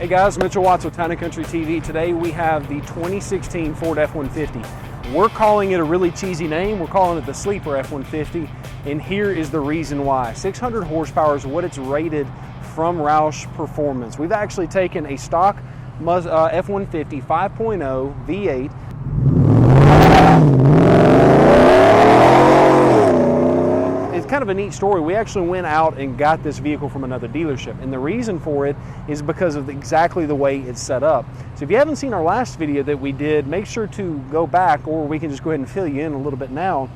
Hey guys, Mitchell Watts with Town & Country TV. Today we have the 2016 Ford F-150. We're calling it a really cheesy name. We're calling it the Sleeper F-150, and here is the reason why. 600 horsepower is what it's rated from Roush Performance. We've actually taken a stock F-150 5.0 V8. It's kind of a neat story. We actually went out and got this vehicle from another dealership, and the reason for it is because of exactly the way it's set up. So if you haven't seen our last video that we did, make sure to go back, or we can just go ahead and fill you in a little bit now.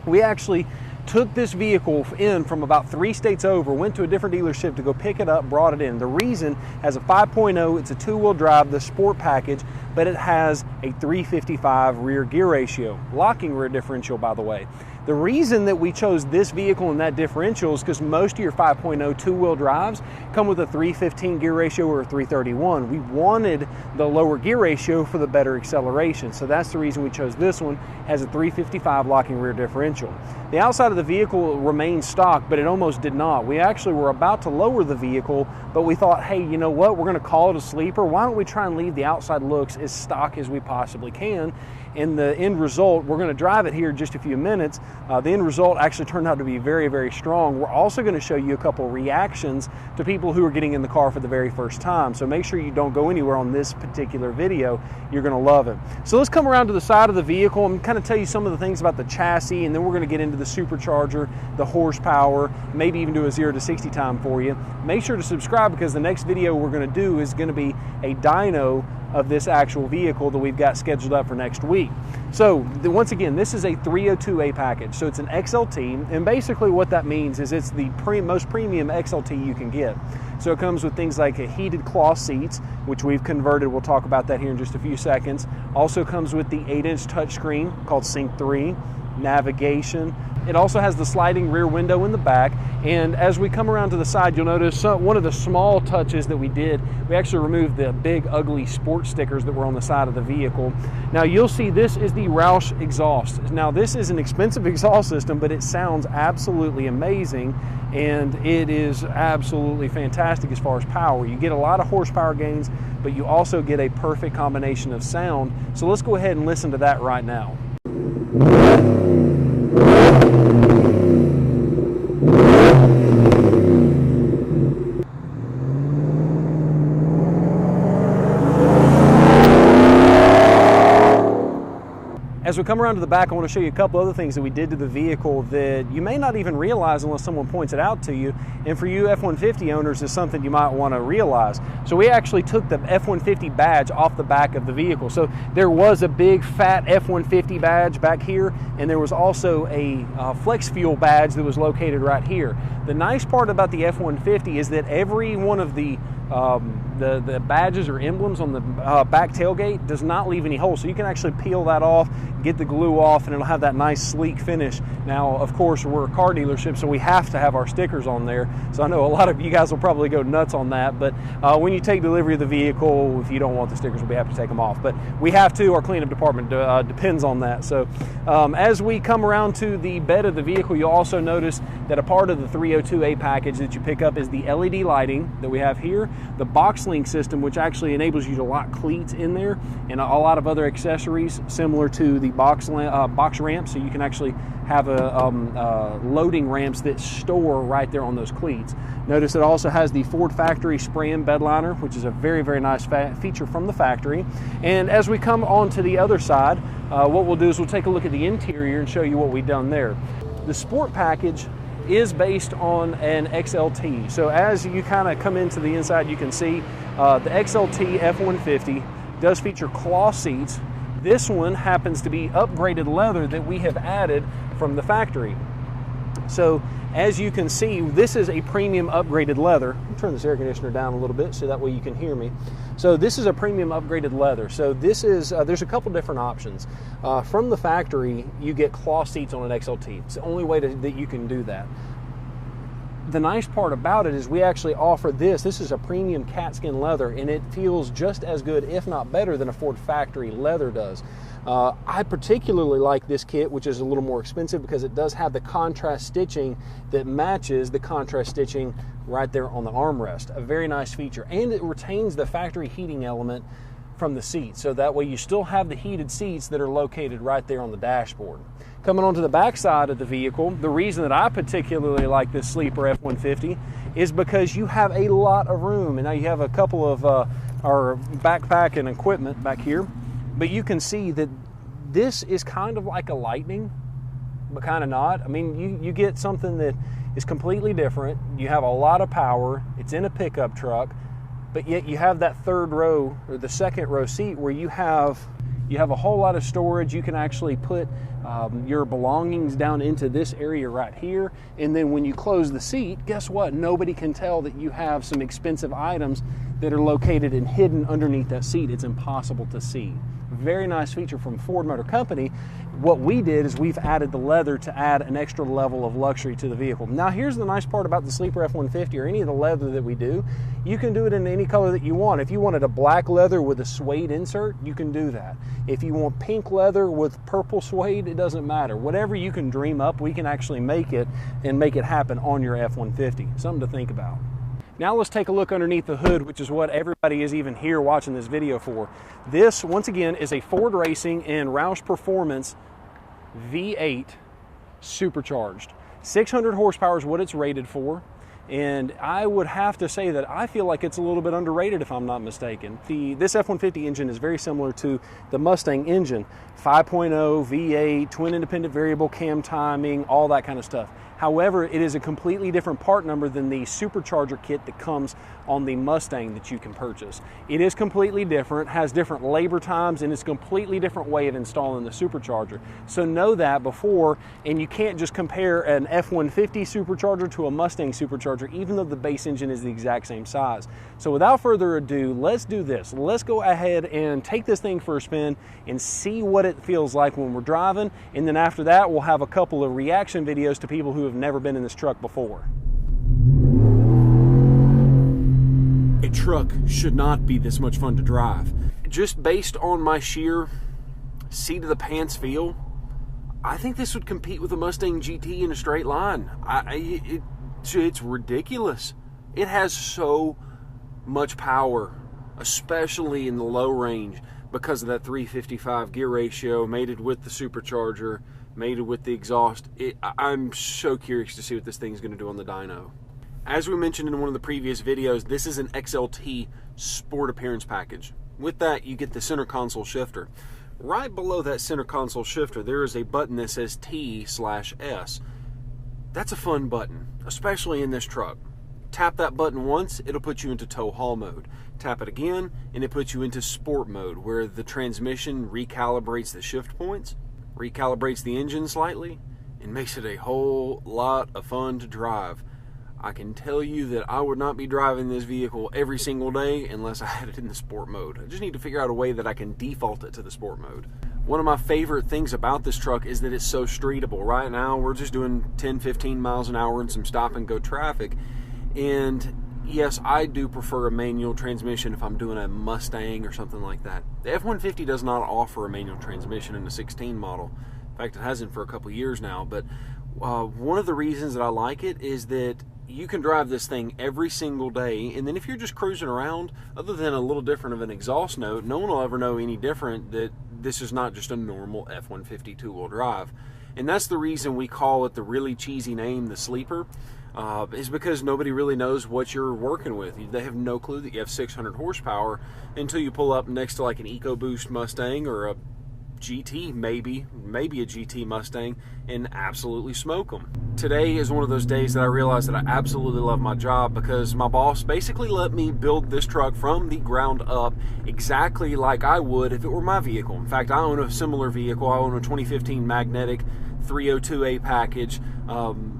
We actually took this vehicle in from about 3 states over, went to a different dealership to go pick it up, brought it in. The reason, as a 5.0, it's a 2-wheel drive, the sport package, but it has a 355 rear gear ratio, locking rear differential, by the way. The reason that we chose this vehicle and that differential is because most of your 5.0 2-wheel drives come with a 315 gear ratio or a 331. We wanted the lower gear ratio for the better acceleration, so that's the reason we chose this one. It has a 355 locking rear differential. The outside of the vehicle remains stock, but it almost did not. We actually were about to lower the vehicle, but we thought, hey, you know what, we're going to call it a sleeper. Why don't we try and leave the outside looks as stock as we possibly can? And the end result, we're going to drive it here in just a few minutes. The end result actually turned out to be very, very strong. We're also going to show you a couple of reactions to people who are getting in the car for the very first time. So make sure you don't go anywhere on this particular video. You're going to love it. So let's come around to the side of the vehicle and kind of tell you some of the things about the chassis, and then we're going to get into the supercharger, the horsepower, maybe even do a 0 to 60 time for you. Make sure to subscribe, because the next video we're going to do is going to be a dyno of this actual vehicle that we've got scheduled up for next week. So once again, this is a 302A package, so it's an XLT, and basically what that means is it's the most premium XLT you can get. So it comes with things like a heated cloth seats, which we've converted. We'll talk about that here in just a few seconds. Also comes with the 8-inch touchscreen called Sync 3, navigation. It also has the sliding rear window in the back, and as we come around to the side, you'll notice one of the small touches that we did, we actually removed the big ugly sport stickers that were on the side of the vehicle. Now you'll see this is the Roush exhaust. Now this is an expensive exhaust system, but it sounds absolutely amazing, and it is absolutely fantastic as far as power. You get a lot of horsepower gains, but you also get a perfect combination of sound. So let's go ahead and listen to that right now. As we come around to the back, I want to show you a couple other things that we did to the vehicle that you may not even realize unless someone points it out to you. And for you F-150 owners, is something you might want to realize. So we actually took the F-150 badge off the back of the vehicle. So there was a big fat F-150 badge back here, and there was also a flex fuel badge that was located right here. The nice part about the F-150 is that every one of the badges or emblems on the back tailgate does not leave any holes, so you can actually peel that off, get the glue off, and it'll have that nice sleek finish. Now of course we're a car dealership, so we have to have our stickers on there, so I know a lot of you guys will probably go nuts on that, but when you take delivery of the vehicle, if you don't want the stickers, we'll be happy to take them off, but we have to. Our cleanup department depends on that. So as we come around to the bed of the vehicle, you'll also notice that a part of the 302A package that you pick up is the LED lighting that we have here, the box link system, which actually enables you to lock cleats in there, and a lot of other accessories similar to the box ramp, so you can actually have loading ramps that store right there on those cleats. Notice it also has the Ford factory spray-in bed liner, which is a very, very nice feature from the factory. And as we come on to the other side, what we'll do is we'll take a look at the interior and show you what we've done there. The sport package is based on an XLT. So as you kind of come into the inside, you can see the XLT F-150 does feature cloth seats. This one happens to be upgraded leather that we have added from the factory. So as you can see, this is a premium upgraded leather. I'll turn this air conditioner down a little bit so that way you can hear me. So this is a premium upgraded leather. So this is, there's a couple different options. From the factory, you get cloth seats on an XLT. It's the only way that you can do that. The nice part about it is we actually offer this. This is a premium cat skin leather, and it feels just as good, if not better, than a Ford factory leather does. I particularly like this kit, which is a little more expensive, because it does have the contrast stitching that matches the contrast stitching right there on the armrest. A very nice feature, and it retains the factory heating element from the seat, so that way you still have the heated seats that are located right there on the dashboard. Coming onto the back side of the vehicle, the reason that I particularly like this sleeper F-150 is because you have a lot of room, and now you have a couple of our backpack and equipment back here, but you can see that this is kind of like a Lightning, but kind of not. I mean, you get something that is completely different. You have a lot of power. It's in a pickup truck, but yet you have that third row, or the second row seat, where you have a whole lot of storage. You can actually put your belongings down into this area right here, and then when you close the seat, guess what? Nobody can tell that you have some expensive items that are located and hidden underneath that seat. It's impossible to see. Very nice feature from Ford Motor Company. What we did is we've added the leather to add an extra level of luxury to the vehicle. Now here's the nice part about the sleeper F-150, or any of the leather that we do. You can do it in any color that you want. If you wanted a black leather with a suede insert, you can do that. If you want pink leather with purple suede, it doesn't matter. Whatever you can dream up, we can actually make it, and make it happen on your F-150. Something to think about. Now let's take a look underneath the hood, which is what everybody is even here watching this video for. This, once again, is a Ford Racing and Roush Performance V8 supercharged. 600 horsepower is what it's rated for, and I would have to say that I feel like it's a little bit underrated, if I'm not mistaken. This F-150 engine is very similar to the Mustang engine. 5.0 V8, twin independent variable cam timing, all that kind of stuff. However, it is a completely different part number than the supercharger kit that comes on the Mustang that you can purchase. It is completely different, has different labor times, and it's a completely different way of installing the supercharger. So know that before, and you can't just compare an F-150 supercharger to a Mustang supercharger, even though the base engine is the exact same size. So without further ado, let's do this. Let's go ahead and take this thing for a spin and see what it feels like when we're driving, and then after that, we'll have a couple of reaction videos to people who have never been in this truck before. A truck should not be this much fun to drive. Just based on my sheer seat of the pants feel, I think this would compete with a Mustang GT in a straight line. It's ridiculous. It has so much power, especially in the low range, because of that 355 gear ratio, mated with the supercharger, mated with the exhaust. I'm so curious to see what this thing's going to do on the dyno. As we mentioned in one of the previous videos, this is an XLT Sport Appearance package. With that, you get the center console shifter. Right below that center console shifter, there is a button that says T/S. That's a fun button, especially in this truck. Tap that button once, it'll put you into tow haul mode. Tap it again, and it puts you into sport mode, where the transmission recalibrates the shift points, recalibrates the engine slightly, and makes it a whole lot of fun to drive. I can tell you that I would not be driving this vehicle every single day unless I had it in the sport mode. I just need to figure out a way that I can default it to the sport mode. One of my favorite things about this truck is that it's so streetable. Right now, we're just doing 10-15 miles an hour in some stop and go traffic. And yes, I do prefer a manual transmission if I'm doing a Mustang or something like that. The F-150 does not offer a manual transmission in the 16 model. In fact, it hasn't for a couple years now. But one of the reasons that I like it is that you can drive this thing every single day, and then if you're just cruising around, other than a little different of an exhaust note, no one will ever know any different that this is not just a normal F-150 two-wheel drive. And that's the reason we call it the really cheesy name, the Sleeper, is because nobody really knows what you're working with. They have no clue that you have 600 horsepower until you pull up next to like an EcoBoost Mustang or a GT, maybe a GT Mustang, and absolutely smoke them. Today is one of those days that I realized that I absolutely love my job, because my boss basically let me build this truck from the ground up exactly like I would if it were my vehicle. In fact, I own a similar vehicle. I own a 2015 Magnetic 302A package.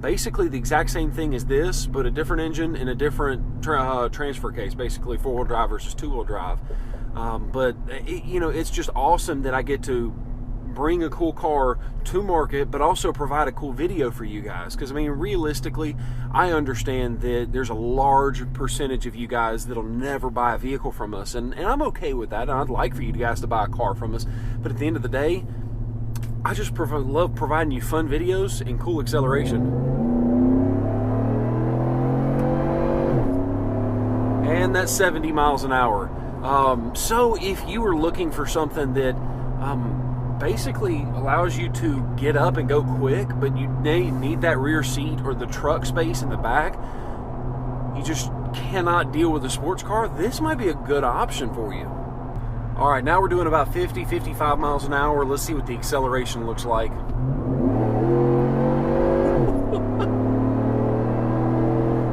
Basically the exact same thing as this, but a different engine and a different transfer case, basically four-wheel drive versus two-wheel drive. But it's just awesome that I get to bring a cool car to market, but also provide a cool video for you guys. Because I mean, realistically, I understand that there's a large percentage of you guys that'll never buy a vehicle from us, and I'm okay with that. I'd like for you guys to buy a car from us, but at the end of the day, I just love providing you fun videos and cool acceleration. And that's 70 miles an hour. So if you were looking for something that basically allows you to get up and go quick, but you need that rear seat or the truck space in the back, you just cannot deal with a sports car, this might be a good option for you. All right, now we're doing about 50, 55 miles an hour. Let's see what the acceleration looks like.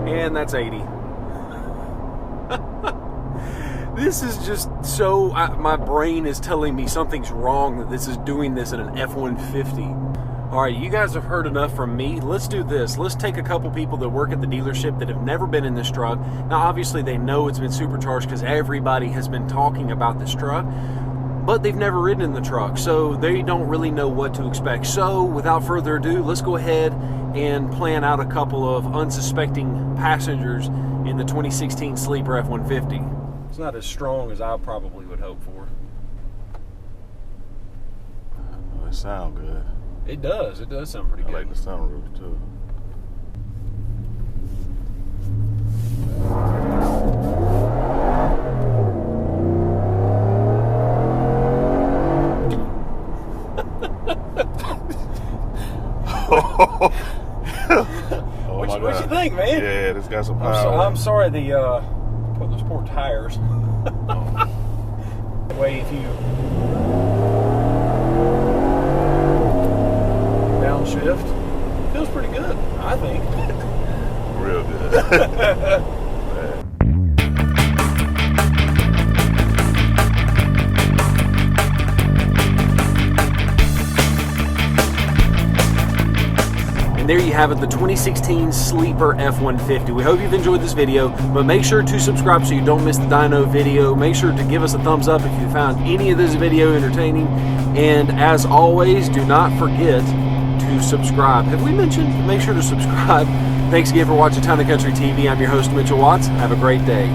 And that's 80. This is just so, my brain is telling me something's wrong that this is doing this in an F-150. All right, you guys have heard enough from me. Let's do this. Let's take a couple people that work at the dealership that have never been in this truck. Now, obviously, they know it's been supercharged because everybody has been talking about this truck, but they've never ridden in the truck, so they don't really know what to expect. So, without further ado, let's go ahead and plan out a couple of unsuspecting passengers in the 2016 Sleeper F-150. It's not as strong as I probably would hope for. It sounds good. It does sound pretty good. I like the sunroof too. What you think, man? Yeah, this got some power. I'm sorry put those poor tires. Way if you downshift, feels pretty good, I think. Real good. There you have it, the 2016 Sleeper F-150. We hope you've enjoyed this video, but make sure to subscribe so you don't miss the dyno video. Make sure to give us a thumbs up if you found any of this video entertaining. And as always, do not forget to subscribe. Have we mentioned? Make sure to subscribe. Thanks again for watching Town & Country TV. I'm your host, Mitchell Watts. Have a great day.